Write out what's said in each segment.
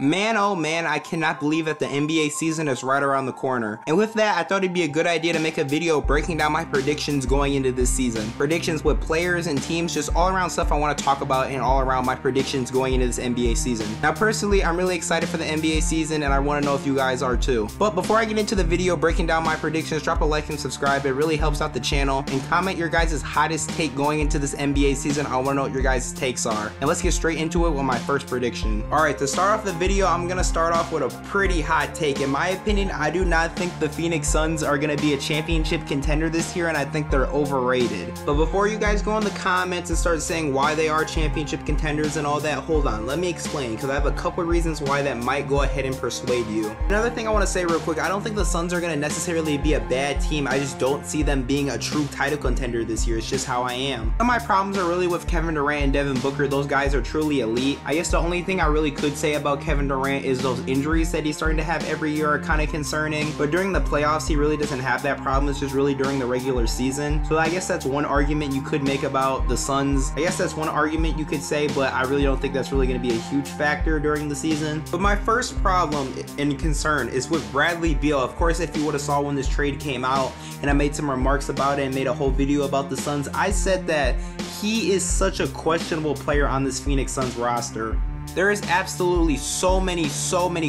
Man, oh man, I cannot believe that the NBA season is right around the corner. And with that, I thought it'd be a good idea to make a video breaking down my predictions going into this season. Predictions with players and teams, just all around stuff I want to talk about and all around my predictions going into this NBA season. Now personally, I'm really excited for the NBA season and I want to know if you guys are too. But before I get into the video breaking down my predictions, drop a like and subscribe. It really helps out the channel. And comment your guys' hottest take going into this NBA season. I want to know what your guys' takes are. And let's get straight into it with my first prediction. Alright, to start off the video, I'm gonna start off with a pretty hot take. In my opinion, I do not think the Phoenix Suns are gonna be a championship contender this year, and I think they're overrated. But before you guys go in the comments and start saying why they are championship contenders and all that, hold on, let me explain, because I have a couple reasons why that might go ahead and persuade you. Another thing I want to say real quick, I don't think the Suns are gonna necessarily be a bad team. I just don't see them being a true title contender this year. It's just how I am. Some of my problems are really with Kevin Durant and Devin Booker. Those guys are truly elite. I guess the only thing I really could say about Kevin Durant is those injuries that he's starting to have every year are kind of concerning, but during the playoffs he really doesn't have that problem. It's just really during the regular season. So I guess that's one argument you could make about the Suns. I guess that's one argument you could say, but I really don't think that's really going to be a huge factor during the season. But my first problem and concern is with Bradley Beal. Of course, if you would have saw when this trade came out and I made some remarks about it and made a whole video about the Suns, I said that he is such a questionable player on this Phoenix Suns roster. There is absolutely so many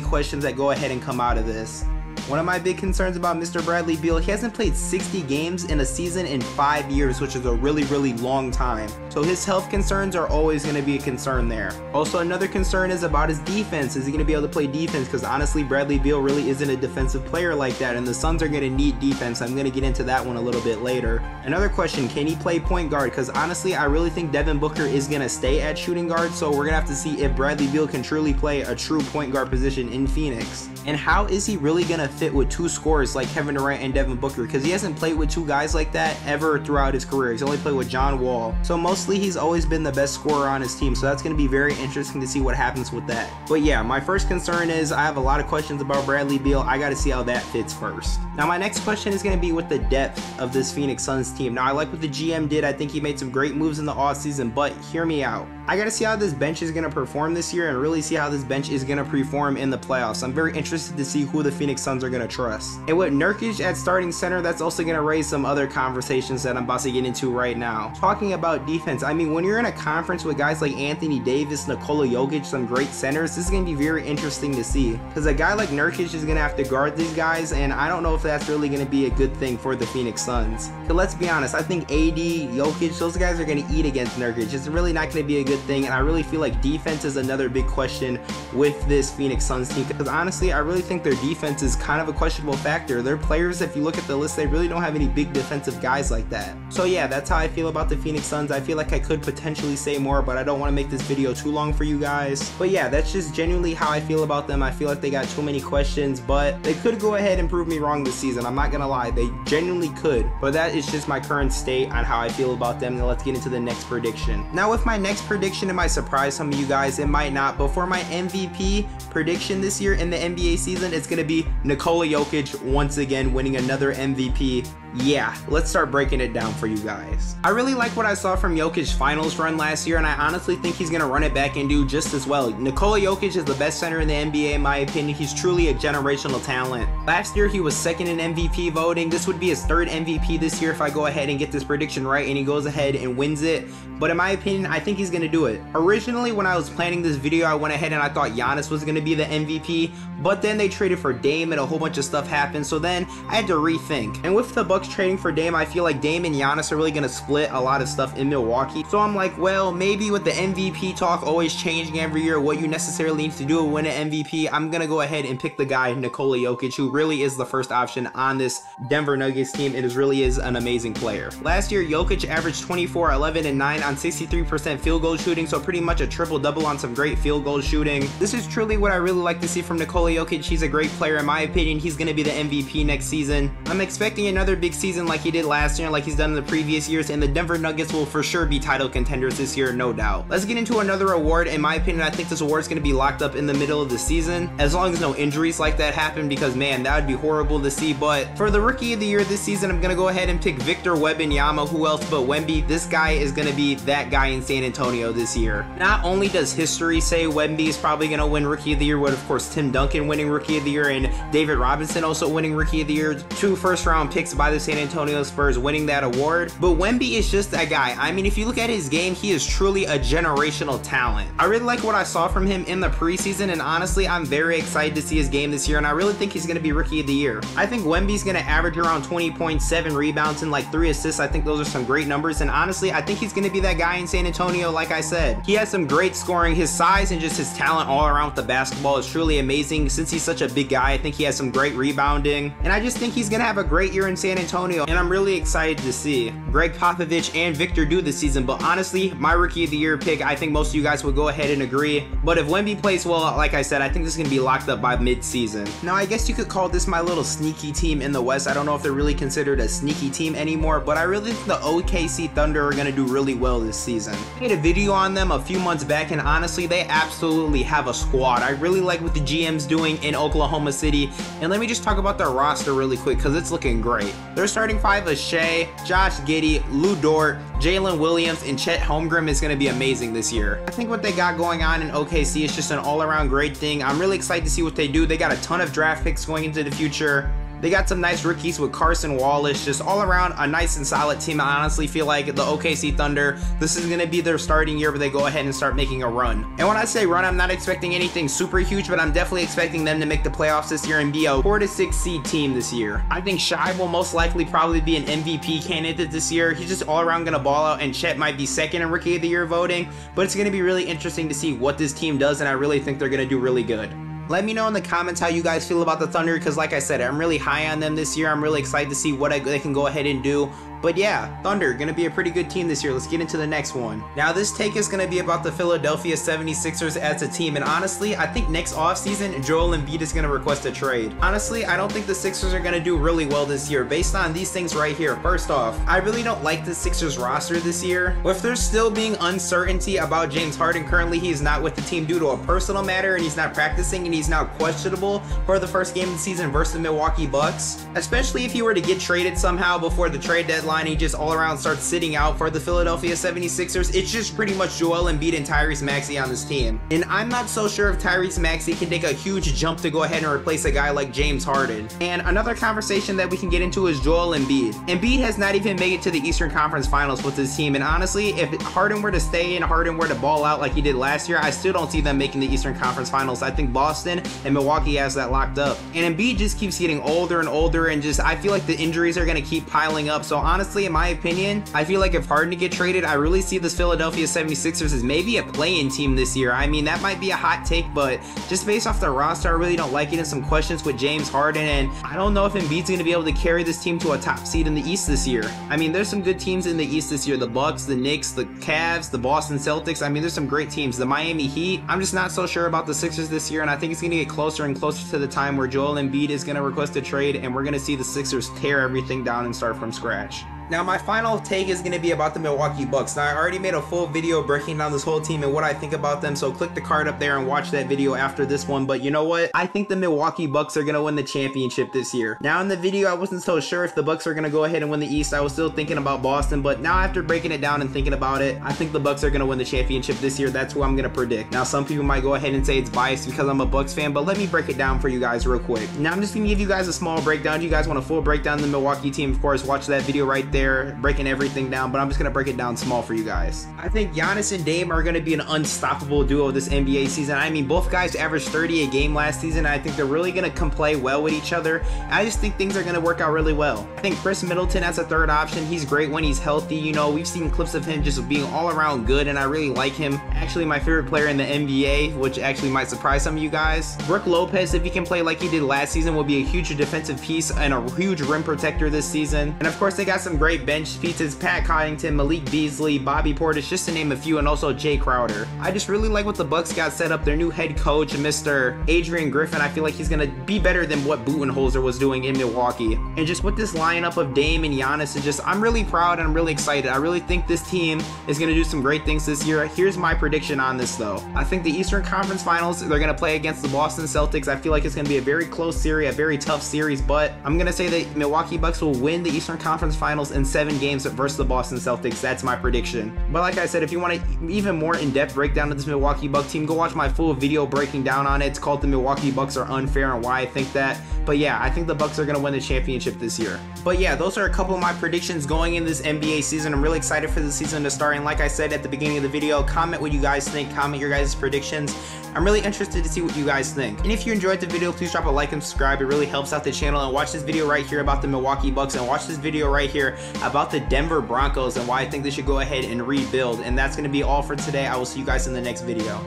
questions that go ahead and come out of this. One of my big concerns about Mr. Bradley Beal, he hasn't played 60 games in a season in 5 years, which is a really long time. So his health concerns are always going to be a concern there. Also, another concern is about his defense. Is he going to be able to play defense? Because honestly, Bradley Beal really isn't a defensive player like that, and the Suns are going to need defense. I'm going to get into that one a little bit later. Another question, can he play point guard? Because honestly, I really think Devin Booker is going to stay at shooting guard, so we're going to have to see if Bradley Beal can truly play a true point guard position in Phoenix. And how is he really going to fit with two scorers like Kevin Durant and Devin Booker? Because he hasn't played with two guys like that ever throughout his career. He's only played with John Wall. So mostly he's always been the best scorer on his team. So that's going to be very interesting to see what happens with that. But yeah, my first concern is I have a lot of questions about Bradley Beal. I got to see how that fits first. Now my next question is going to be with the depth of this Phoenix Suns team. Now I like what the GM did. I think he made some great moves in the offseason, but hear me out. I got to see how this bench is going to perform this year and really see how this bench is going to perform in the playoffs. I'm very interested to see who the Phoenix Suns are going to trust. And with Nurkic at starting center, that's also going to raise some other conversations that I'm about to get into right now. Talking about defense, I mean, when you're in a conference with guys like Anthony Davis, Nikola Jokic, some great centers, this is going to be very interesting to see. Because a guy like Nurkic is going to have to guard these guys, and I don't know if that's really going to be a good thing for the Phoenix Suns. So let's be honest, I think AD, Jokic, those guys are going to eat against Nurkic. It's really not going to be a good thing, and I really feel like defense is another big question with this Phoenix Suns team, because honestly I really think their defense is kind of a questionable factor. Their players, if you look at the list, they really don't have any big defensive guys like that. So yeah, that's how I feel about the Phoenix Suns. I feel like I could potentially say more, but I don't want to make this video too long for you guys. But yeah, that's just genuinely how I feel about them. I feel like they got too many questions, but they could go ahead and prove me wrong this season. I'm not gonna lie, they genuinely could. But that is just my current state on how I feel about them. Now let's get into the next prediction. Now with my next prediction, it might surprise some of you guys, it might not, but for my MVP prediction this year in the NBA season, it's gonna be Nikola Jokic once again winning another MVP. Yeah, let's start breaking it down for you guys. I really like what I saw from Jokic's finals run last year, and I honestly think he's gonna run it back and do just as well. Nikola Jokic is the best center in the NBA in my opinion. He's truly a generational talent. Last year he was second in MVP voting. This would be his third MVP this year if I go ahead and get this prediction right and he goes ahead and wins it. But in my opinion, I think he's gonna do it. Originally when I was planning this video, I went ahead and I thought Giannis was gonna be the MVP, but then they traded for Dame and a whole bunch of stuff happened, so then I had to rethink. And with the Bucks trading for Dame, I feel like Dame and Giannis are really going to split a lot of stuff in Milwaukee. So I'm like, well, maybe with the MVP talk always changing every year, what you necessarily need to do to win an MVP, I'm going to go ahead and pick the guy Nikola Jokic, who really is the first option on this Denver Nuggets team. It really is an amazing player. Last year, Jokic averaged 24, 11, and 9 on 63% field goal shooting, so pretty much a triple-double on some great field goal shooting. This is truly what I really like to see from Nikola Jokic. He's a great player. In my opinion, he's going to be the MVP next season. I'm expecting another big big season like he did last year, like he's done in the previous years, and the Denver Nuggets will for sure be title contenders this year, no doubt. Let's get into another award. In my opinion, I think this award is going to be locked up in the middle of the season, as long as no injuries like that happen, because man, that would be horrible to see. But for the Rookie of the Year this season, I'm going to go ahead and pick Victor Wembanyama. Who else but Wemby? This guy is going to be that guy in San Antonio this year. Not only does history say Wemby is probably going to win Rookie of the Year, with of course Tim Duncan winning Rookie of the Year and David Robinson also winning Rookie of the Year, 2 first-round picks by the San Antonio Spurs winning that award, but Wemby is just that guy. I mean, if you look at his game, he is truly a generational talent. I really like what I saw from him in the preseason, and honestly, I'm very excited to see his game this year, and I really think he's going to be Rookie of the Year. I think Wemby's going to average around 20.7 rebounds and like 3 assists. I think those are some great numbers, and honestly, I think he's going to be that guy in San Antonio. Like I said, he has some great scoring. His size and just his talent all around with the basketball is truly amazing. Since he's such a big guy, I think he has some great rebounding, and I just think he's going to have a great year in San Antonio, and I'm really excited to see Greg Popovich and Victor do this season. But honestly, my Rookie of the Year pick, I think most of you guys would go ahead and agree, but if Wemby plays well, like I said, I think this is going to be locked up by mid-season. Now, I guess you could call this my little sneaky team in the West. I don't know if they're really considered a sneaky team anymore, but I really think the OKC Thunder are going to do really well this season. I made a video on them a few months back, and honestly, they absolutely have a squad. I really like what the GM's doing in Oklahoma City, and let me just talk about their roster really quick because it's looking great. Their starting 5 is Shea, Josh Giddey, Lou Dort, Jalen Williams, and Chet Holmgren is going to be amazing this year. I think what they got going on in OKC is just an all-around great thing. I'm really excited to see what they do. They got a ton of draft picks going into the future. They got some nice rookies with Carson Wallace, just all around a nice and solid team. I honestly feel like the OKC Thunder, this is going to be their starting year where they go ahead and start making a run. And when I say run, I'm not expecting anything super huge, but I'm definitely expecting them to make the playoffs this year and be a 4 to 6 seed team this year. I think Shai will most likely probably be an MVP candidate this year. He's just all around going to ball out, and Chet might be second in Rookie of the Year voting, but it's going to be really interesting to see what this team does, and I really think they're going to do really good. Let me know in the comments how you guys feel about the Thunder, because like I said, I'm really high on them this year. I'm really excited to see what they can go ahead and do. But yeah, Thunder, gonna be a pretty good team this year. Let's get into the next one. Now, this take is gonna be about the Philadelphia 76ers as a team, and honestly, I think next offseason, Joel Embiid is gonna request a trade. Honestly, I don't think the Sixers are gonna do really well this year based on these things right here. First off, I really don't like the Sixers roster this year. With there still being uncertainty about James Harden, currently he's not with the team due to a personal matter, and he's not practicing, and he's now questionable for the first game of the season versus the Milwaukee Bucks. Especially if he were to get traded somehow before the trade deadline, he just all around starts sitting out for the Philadelphia 76ers. It's just pretty much Joel Embiid and Tyrese Maxey on this team. And I'm not so sure if Tyrese Maxey can take a huge jump to go ahead and replace a guy like James Harden. And another conversation that we can get into is Joel Embiid. Embiid has not even made it to the Eastern Conference Finals with his team, and honestly, if Harden were to stay and Harden were to ball out like he did last year, I still don't see them making the Eastern Conference Finals. I think Boston and Milwaukee has that locked up. And Embiid just keeps getting older and older, and just I feel like the injuries are going to keep piling up. So honestly, in my opinion, I feel like if Harden to get traded, I really see this Philadelphia 76ers as maybe a play-in team this year. I mean, that might be a hot take, but just based off the roster, I really don't like it, and some questions with James Harden, and I don't know if Embiid's going to be able to carry this team to a top seed in the East this year. I mean, there's some good teams in the East this year. The Bucks, the Knicks, the Cavs, the Boston Celtics. I mean, there's some great teams. The Miami Heat. I'm just not so sure about the Sixers this year, and I think it's going to get closer and closer to the time where Joel Embiid is going to request a trade, and we're going to see the Sixers tear everything down and start from scratch. Now, my final take is going to be about the Milwaukee Bucks. Now, I already made a full video breaking down this whole team and what I think about them, so click the card up there and watch that video after this one. But you know what? I think the Milwaukee Bucks are going to win the championship this year. Now, in the video, I wasn't so sure if the Bucks are going to go ahead and win the East. I was still thinking about Boston, but now after breaking it down and thinking about it, I think the Bucks are going to win the championship this year. That's who I'm going to predict. Now, some people might go ahead and say it's biased because I'm a Bucks fan, but let me break it down for you guys real quick. Now, I'm just going to give you guys a small breakdown. If you guys want a full breakdown of the Milwaukee team, of course, watch that video right there, breaking everything down, but I'm just going to break it down small for you guys. I think Giannis and Dame are going to be an unstoppable duo this NBA season. I mean, both guys averaged 30 a game last season. I think they're really going to come play well with each other. I just think things are going to work out really well. I think Chris Middleton as a third option, he's great when he's healthy. You know, we've seen clips of him just being all around good, and I really like him. Actually, my favorite player in the NBA, which actually might surprise some of you guys. Brook Lopez, if he can play like he did last season, will be a huge defensive piece and a huge rim protector this season. And of course, they got some great great bench pieces: Pat Connaughton, Malik Beasley, Bobby Portis, just to name a few, and also Jay Crowder. I just really like what the Bucks got set up. Their new head coach, Mr. Adrian Griffin, I feel like he's gonna be better than what Budenholzer was doing in Milwaukee. And just with this lineup of Dame and Giannis, I'm really proud and I'm really excited. I really think this team is gonna do some great things this year. Here's my prediction on this though. I think the Eastern Conference Finals, they're gonna play against the Boston Celtics. I feel like it's gonna be a very close series, a very tough series, but I'm gonna say that Milwaukee Bucks will win the Eastern Conference Finals in 7 games versus the Boston Celtics. That's my prediction. But like I said, if you want an even more in-depth breakdown of this Milwaukee Bucks team, go watch my full video breaking down on it. It's called "The Milwaukee Bucks Are Unfair and Why I Think That." But yeah, I think the Bucks are gonna win the championship this year. But yeah, those are a couple of my predictions going in this NBA season. I'm really excited for the season to start, and like I said at the beginning of the video, comment what you guys think, comment your guys' predictions. I'm really interested to see what you guys think. And if you enjoyed the video, please drop a like and subscribe. It really helps out the channel. And watch this video right here about the Milwaukee Bucks, and watch this video right here about the Denver Broncos and why I think they should go ahead and rebuild. And that's going to be all for today. I will see you guys in the next video.